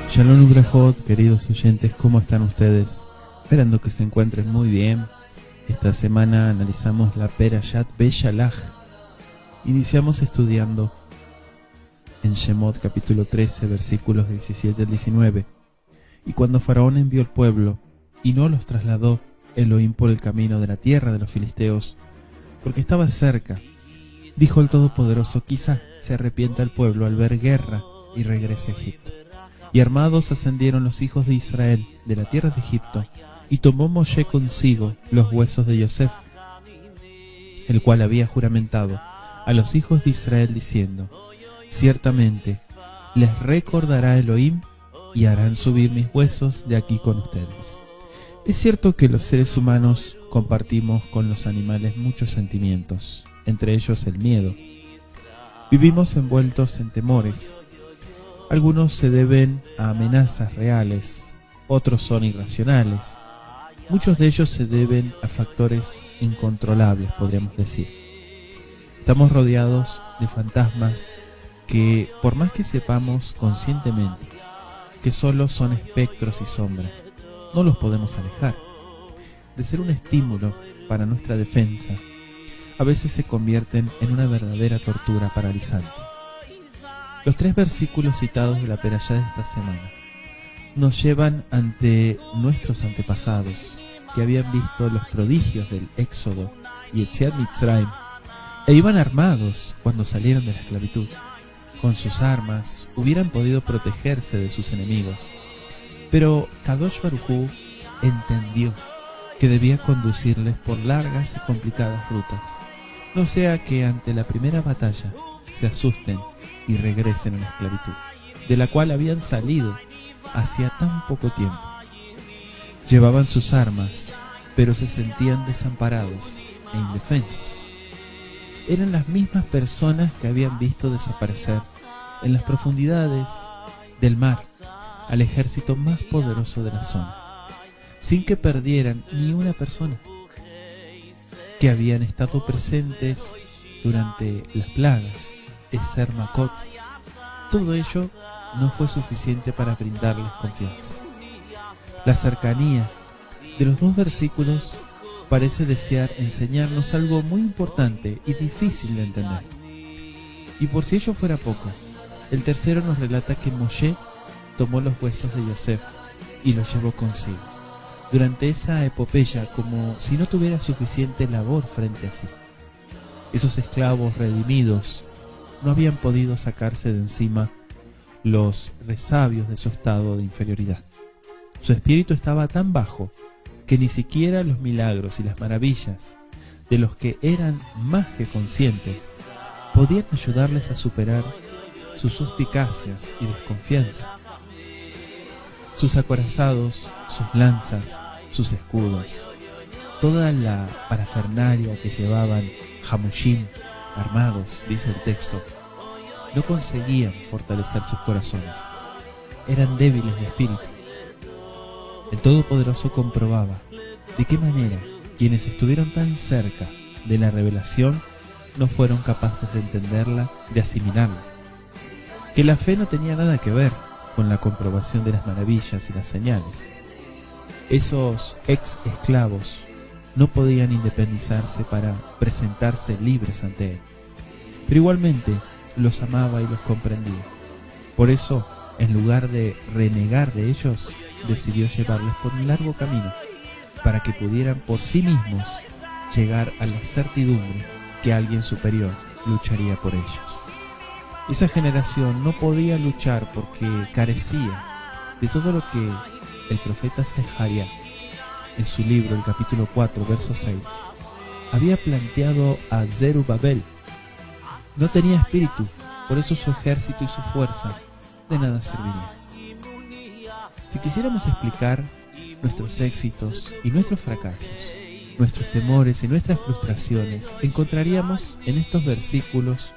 Shalom Ubrajot, queridos oyentes, ¿cómo están ustedes? Esperando que se encuentren muy bien. Esta semana analizamos la Perashat Beshalach. Iniciamos estudiando en Shemot capítulo 13, versículos 17 al 19. Y cuando Faraón envió el pueblo y no los trasladó Elohim por el camino de la tierra de los filisteos, porque estaba cerca, dijo el Todopoderoso: quizá se arrepienta el pueblo al ver guerra y regrese a Egipto. Y armados ascendieron los hijos de Israel de la tierra de Egipto, y tomó Moshe consigo los huesos de Yosef, el cual había juramentado a los hijos de Israel diciendo: ciertamente les recordará Elohim y harán subir mis huesos de aquí con ustedes. Es cierto que los seres humanos compartimos con los animales muchos sentimientos, entre ellos el miedo. Vivimos envueltos en temores. Algunos se deben a amenazas reales, otros son irracionales. Muchos de ellos se deben a factores incontrolables, podríamos decir. Estamos rodeados de fantasmas que, por más que sepamos conscientemente que solo son espectros y sombras, no los podemos alejar. De ser un estímulo para nuestra defensa, a veces se convierten en una verdadera tortura paralizante. Los 3 versículos citados de la Perashá de esta semana nos llevan ante nuestros antepasados que habían visto los prodigios del Éxodo y Yetziat Mitzrayim e iban armados cuando salieron de la esclavitud. Con sus armas hubieran podido protegerse de sus enemigos, pero Kadosh Baruj Hu entendió que debía conducirles por largas y complicadas rutas, no sea que ante la primera batalla se asusten y regresen a la esclavitud, de la cual habían salido hacía tan poco tiempo. Llevaban sus armas, pero se sentían desamparados e indefensos. Eran las mismas personas que habían visto desaparecer en las profundidades del mar al ejército más poderoso de la zona, sin que perdieran ni una persona, que habían estado presentes durante las plagas, Eser Makot. Todo ello no fue suficiente para brindarles confianza. La cercanía de los 2 versículos parece desear enseñarnos algo muy importante y difícil de entender. Y por si ello fuera poco, el tercero nos relata que Moshe tomó los huesos de Yosef y los llevó consigo, durante esa epopeya, como si no tuviera suficiente labor frente a sí. Esos esclavos redimidos no habían podido sacarse de encima los resabios de su estado de inferioridad. Su espíritu estaba tan bajo que ni siquiera los milagros y las maravillas de los que eran más que conscientes podían ayudarles a superar sus suspicacias y desconfianza. Sus acorazados, sus lanzas, sus escudos, toda la parafernalia que llevaban Hamushim armados, dice el texto, no conseguían fortalecer sus corazones. Eran débiles de espíritu. El Todopoderoso comprobaba de qué manera quienes estuvieron tan cerca de la revelación no fueron capaces de entenderla, de asimilarla. Que la fe no tenía nada que ver con la comprobación de las maravillas y las señales. Esos ex esclavos no podían independizarse para presentarse libres ante él, pero igualmente los amaba y los comprendía. Por eso, en lugar de renegar de ellos, decidió llevarles por un largo camino, para que pudieran por sí mismos llegar a la certidumbre que alguien superior lucharía por ellos. Esa generación no podía luchar porque carecía de todo lo que el profeta Zacarías, en su libro, el capítulo 4, verso 6, había planteado a Zerubabel. No tenía espíritu, por eso su ejército y su fuerza de nada servirían. Si quisiéramos explicar nuestros éxitos y nuestros fracasos, nuestros temores y nuestras frustraciones, encontraríamos en estos versículos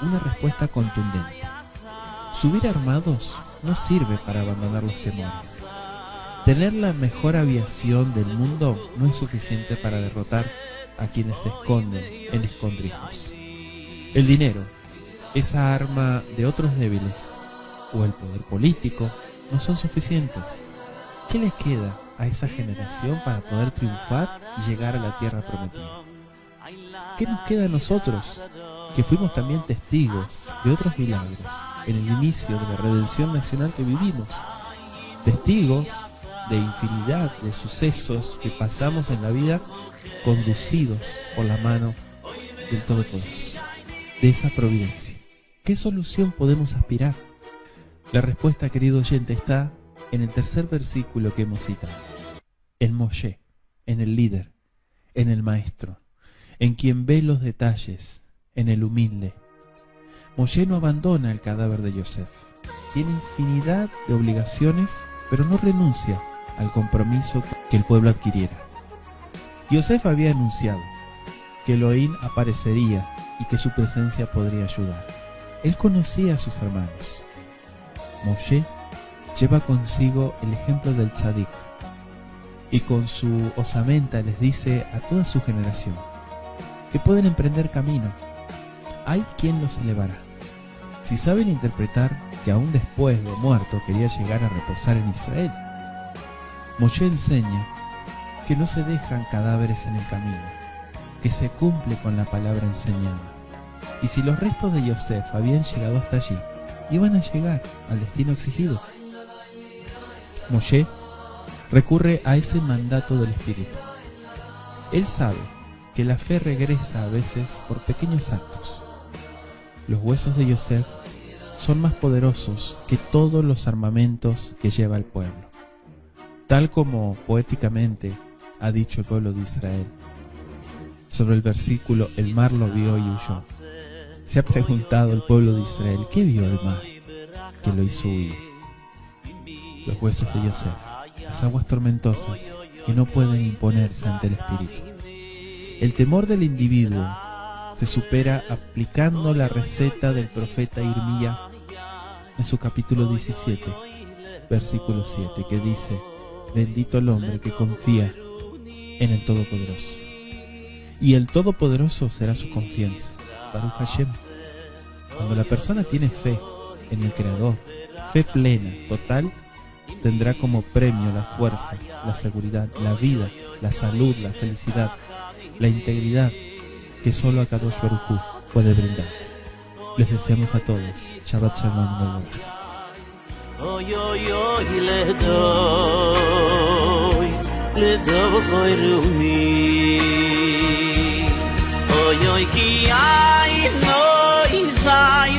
una respuesta contundente. Subir armados no sirve para abandonar los temores. Tener la mejor aviación del mundo no es suficiente para derrotar a quienes se esconden en escondrijos. El dinero, esa arma de otros débiles, o el poder político, no son suficientes. ¿Qué le queda a esa generación para poder triunfar y llegar a la tierra prometida? ¿Qué nos queda a nosotros, que fuimos también testigos de otros milagros en el inicio de la redención nacional que vivimos? Testigos de infinidad de sucesos que pasamos en la vida conducidos por la mano del Todopoderoso, de esa providencia. ¿Qué solución podemos aspirar? La respuesta, querido oyente, está en el tercer versículo que hemos citado. En Moshe, en el líder, en el maestro, en quien ve los detalles, en el humilde. Moshe no abandona el cadáver de Yosef. Tiene infinidad de obligaciones, pero no renuncia al compromiso que el pueblo adquiriera. Yosef había anunciado que Elohim aparecería y que su presencia podría ayudar. Él conocía a sus hermanos. Moshe lleva consigo el ejemplo del tzadik y con su osamenta les dice a toda su generación que pueden emprender camino. Hay quien los elevará. Si saben interpretar que aún después de muerto quería llegar a reposar en Israel, Moshe enseña que no se dejan cadáveres en el camino, que se cumple con la palabra enseñada. Y si los restos de Yosef habían llegado hasta allí, iban a llegar al destino exigido. Moshe recurre a ese mandato del Espíritu. Él sabe que la fe regresa a veces por pequeños actos. Los huesos de Yosef son más poderosos que todos los armamentos que lleva el pueblo. Tal como poéticamente ha dicho el pueblo de Israel sobre el versículo "el mar lo vio y huyó". Se ha preguntado el pueblo de Israel, ¿qué vio el mar que lo hizo huir? Los huesos de Yosef, las aguas tormentosas que no pueden imponerse ante el Espíritu. El temor del individuo se supera aplicando la receta del profeta Irmía en su capítulo 17, versículo 7, que dice: bendito el hombre que confía en el Todopoderoso, y el Todopoderoso será su confianza. Baruch Hashem. Cuando la persona tiene fe en el Creador, fe plena, total, tendrá como premio la fuerza, la seguridad, la vida, la salud, la felicidad, la integridad que solo Akadosh Baruj Hu puede brindar. Les deseamos a todos Shabbat Shalom. Oy oy oy ledoy rumi oy oy ki ay no izay